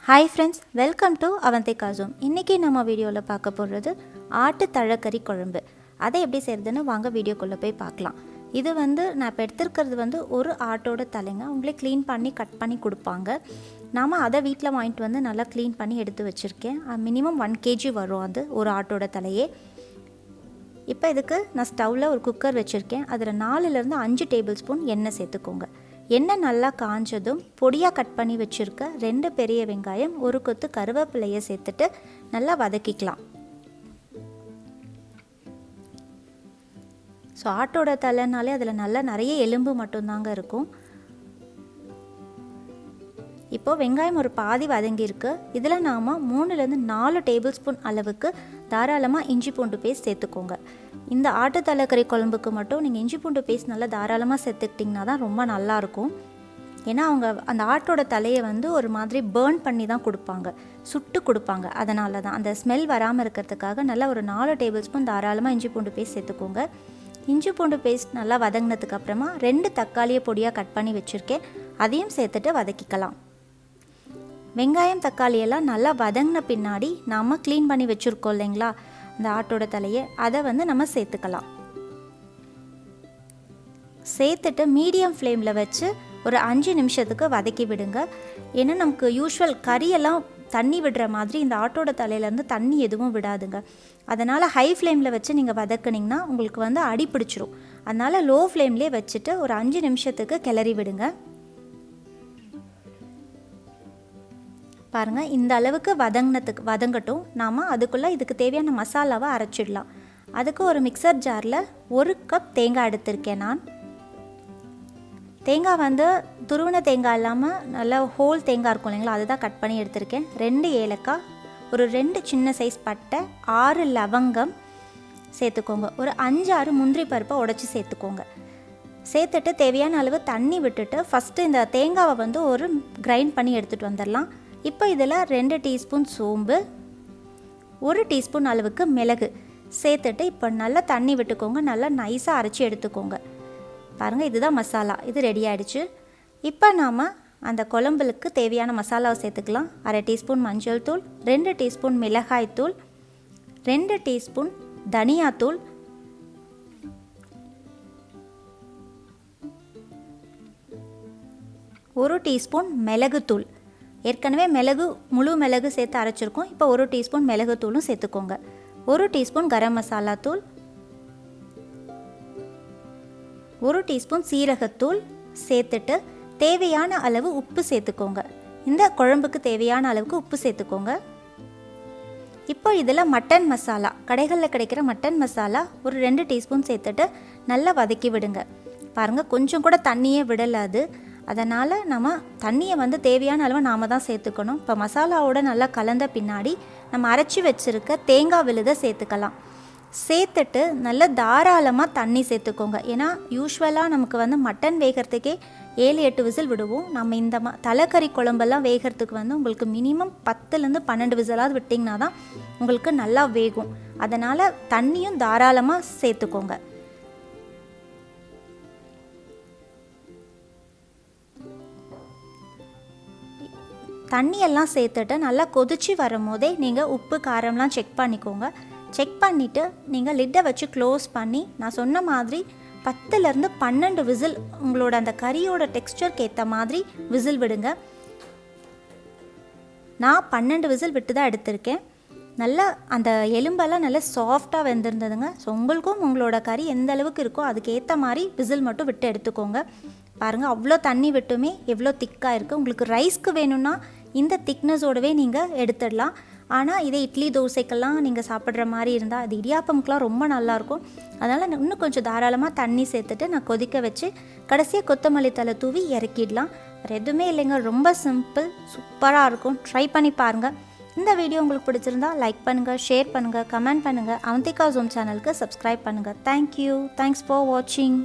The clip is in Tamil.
Hi friends, welcome to Avantikasom. இன்றைக்கி நம்ம வீடியோவில் பார்க்க போகிறது ஆட்டு தழைக்கறி குழம்பு. அதை எப்படி செய்கிறதுன்னு வாங்க வீடியோக்குள்ளே போய் பார்க்கலாம். இது நான் இப்போ எடுத்துருக்கிறது ஒரு ஆட்டோட தலைங்க. அவங்களே க்ளீன் பண்ணி கட் பண்ணி கொடுப்பாங்க. நாம் அதை வீட்டில் வாங்கிட்டு நல்லா க்ளீன் பண்ணி எடுத்து வச்சுருக்கேன். மினிமம் 1 kg வரும் அது ஒரு ஆட்டோட தலையே. இப்போ இதுக்கு நான் ஸ்டவ்வில் ஒரு குக்கர் வச்சுருக்கேன். அதில் 4லேருந்து 5 டேபிள் ஸ்பூன் எண்ணெய் சேர்த்துக்கோங்க. எண்ணெய் நல்லா காஞ்சதும் பொடியாக கட் பண்ணி வச்சுருக்க 2 பெரிய வெங்காயம், 1 கொத்து கருவேப்பிலையை சேர்த்துட்டு நல்லா வதக்கிக்கலாம். ஸோ ஆட்டோட தலைனாலே அதில் நிறைய எலும்பு மட்டும்தாங்க இருக்கும். இப்போது வெங்காயம் ஒரு பாதி வதங்கியிருக்கு. இதில் நாம் 3லேருந்து 4 டேபிள் ஸ்பூன் அளவுக்கு தாராளமாக இஞ்சி பூண்டு பேஸ்ட் சேர்த்துக்கோங்க. இந்த ஆட்டு தலைக்கறி குழம்புக்கு மட்டும் நீங்கள் இஞ்சி பூண்டு பேஸ்ட் நல்லா தாராளமாக சேர்த்துக்கிட்டிங்கன்னா தான் ரொம்ப நல்லாயிருக்கும். ஏன்னா அவங்க அந்த ஆட்டோட தலையை ஒரு மாதிரி பேர்ன் பண்ணி தான் கொடுப்பாங்க, சுட்டு கொடுப்பாங்க. அதனால தான் அந்த ஸ்மெல் வராமல் இருக்கிறதுக்காக நல்லா ஒரு 4 டேபிள் ஸ்பூன் தாராளமாக இஞ்சி பூண்டு பேஸ்ட் சேர்த்துக்கோங்க. இஞ்சி பூண்டு பேஸ்ட் நல்லா வதங்கினதுக்கு அப்புறமா 2 தக்காளியை பொடியாக கட் பண்ணி வச்சுருக்கேன். அதையும் சேர்த்துட்டு வதக்கிக்கலாம். வெங்காயம் தக்காளியெல்லாம் நல்லா வதங்கின பின்னாடி நாம் க்ளீன் பண்ணி வச்சுருக்கோம் இல்லைங்களா அந்த ஆட்டோட தலையை, அதை நம்ம சேர்த்துக்கலாம். சேர்த்துட்டு மீடியம் ஃப்ளேமில் வச்சு ஒரு 5 நிமிஷத்துக்கு வதக்கி விடுங்க. ஏன்னா நமக்கு யூஸ்வல் கறியெல்லாம் தண்ணி விடுற மாதிரி இந்த ஆட்டோட தலையிலேருந்து தண்ணி எதுவும் விடாதுங்க. அதனால் ஹை ஃப்ளேமில் வச்சு நீங்கள் வதக்குனிங்கன்னா உங்களுக்கு அடி பிடிச்சிரும். அதனால் லோ ஃப்ளேம்லேயே வச்சுட்டு ஒரு 5 நிமிஷத்துக்கு கிளறி விடுங்க. பாருங்கள், இந்த அளவுக்கு வதங்கட்டும். நாம் அதுக்குள்ளே இதுக்கு தேவையான மசாலாவை அரைச்சிடலாம். அதுக்கு ஒரு மிக்சர் ஜாரில் 1 கப் தேங்காய் எடுத்திருக்கேன் நான். தேங்காய் துருவின தேங்காய் இல்லாமல் நல்லா ஹோல் தேங்காய் இருக்கும் இல்லைங்களா, அதுதான் கட் பண்ணி எடுத்திருக்கேன். 2 ஏலக்காய், ஒரு 2 சின்ன சைஸ் பட்டை, 6 லவங்கம் சேர்த்துக்கோங்க. ஒரு 5-6 முந்திரி பருப்பை உடச்சி சேர்த்துக்கோங்க. சேர்த்துட்டு தேவையான அளவு தண்ணி விட்டுட்டு ஃபஸ்ட்டு இந்த தேங்காவை ஒரு கிரைண்ட் பண்ணி எடுத்துகிட்டு வந்துடலாம். இப்போ இதில் 2 டீஸ்பூன் சோம்பு, 1 டீஸ்பூன் அளவுக்கு மிளகு சேர்த்துட்டு இப்போ நல்லா தண்ணி விட்டுக்கோங்க. நல்லா நைஸாக அரைச்சி எடுத்துக்கோங்க. பாருங்கள், இதுதான் மசாலா. இது ரெடி ஆகிடுச்சு. இப்போ நாம் அந்த குழம்புக்கு தேவையான மசாலாவை சேர்த்துக்கலாம். 1/2 டீஸ்பூன் மஞ்சள் தூள், 2 டீஸ்பூன் மிளகாய் தூள், 2 டீஸ்பூன் தனியாத்தூள், 1 டீஸ்பூன் மிளகுத்தூள். ஏற்கனவே முழு மிளகு சேர்த்து அரைச்சிருக்கோம். இப்போ 1 டீஸ்பூன் மிளகுத்தூளும் சேர்த்துக்கோங்க. 1 டீஸ்பூன் கரம் மசாலா தூள், 1 டீஸ்பூன் சீரகத்தூள் சேர்த்துட்டு தேவையான அளவு உப்பு சேர்த்துக்கோங்க. இந்த குழம்புக்கு தேவையான அளவுக்கு உப்பு சேர்த்துக்கோங்க. இப்போ இதில் மட்டன் மசாலா, கடைகளில் கிடைக்கிற மட்டன் மசாலா ஒரு 2 டீஸ்பூன் சேர்த்துட்டு நல்லா வதக்கி விடுங்க. பாருங்கள், கொஞ்சம் கூட தண்ணியே விடலாது. அதனால் நம்ம தண்ணியை தேவையான அளவு நாம் தான் சேர்த்துக்கணும். இப்போ மசாலாவோட நல்லா கலந்த பின்னாடி நம்ம அரைச்சி வச்சுருக்க தேங்காய் விழுதை சேர்த்துக்கலாம். சேர்த்துட்டு நல்லா தாராளமாக தண்ணி சேர்த்துக்கோங்க. ஏன்னா யூஸ்வலாக நமக்கு மட்டன் வேகிறதுக்கே 7-8 விசில் விடுவோம். நம்ம இந்த தலைக்கறி குழம்பெல்லாம் வேகிறதுக்கு உங்களுக்கு மினிமம் 10லேருந்து 12 விசிலாவது விட்டிங்கன்னா தான் உங்களுக்கு நல்லா வேகும். அதனால் தண்ணியும் தாராளமாக சேர்த்துக்கோங்க. தண்ணியெல்லாம் சேர்த்துட்டு நல்லா கொதிச்சு வரும்போதே நீங்கள் உப்பு காரம்லாம் செக் பண்ணிக்கோங்க. செக் பண்ணிவிட்டு நீங்கள் லிட்டை வச்சு க்ளோஸ் பண்ணி நான் சொன்ன மாதிரி 10லேருந்து 12 விசில் உங்களோட அந்த கறியோட டெக்ஸ்டருக்கு ஏற்ற மாதிரி விசில் விடுங்க. நான் 12 விசில் விட்டு தான் எடுத்திருக்கேன். நல்லா அந்த எலும்பெல்லாம் நல்லா சாஃப்டாக வெந்திருந்ததுங்க. ஸோ உங்களுக்கும் உங்களோட கறி எந்த அளவுக்கு இருக்கோ அதுக்கேற்ற மாதிரி விசில் மட்டும் விட்டு எடுத்துக்கோங்க. பாருங்கள், அவ்வளோ தண்ணி விட்டுமே எவ்வளோ திக்காக இருக்குது. உங்களுக்கு ரைஸ்க்கு வேணும்னா இந்த திக்னஸோடவே நீங்கள் எடுத்துடலாம். ஆனால் இதே இட்லி தோசைக்கெல்லாம் நீங்கள் சாப்பிட்ற மாதிரி இருந்தால், அது இடியாப்பம்க்கெலாம் ரொம்ப நல்லாயிருக்கும். அதனால் இன்னும் கொஞ்சம் தாராளமாக தண்ணி சேர்த்துட்டு நான் கொதிக்க வச்சு கடைசியாக கொத்தமல்லி தழை தூவி இறக்கிடலாம். வேறு எதுவுமே இல்லைங்க, ரொம்ப சிம்பிள், சூப்பராக இருக்கும். ட்ரை பண்ணி பாருங்கள். இந்த வீடியோ உங்களுக்கு பிடிச்சிருந்தா லைக் பண்ணுங்கள், ஷேர் பண்ணுங்கள், கமெண்ட் பண்ணுங்கள். அவந்திகாசோம் சேனலுக்கு சப்ஸ்கிரைப் பண்ணுங்கள். தேங்க்யூ. தேங்க்ஸ் ஃபார் வாட்சிங்.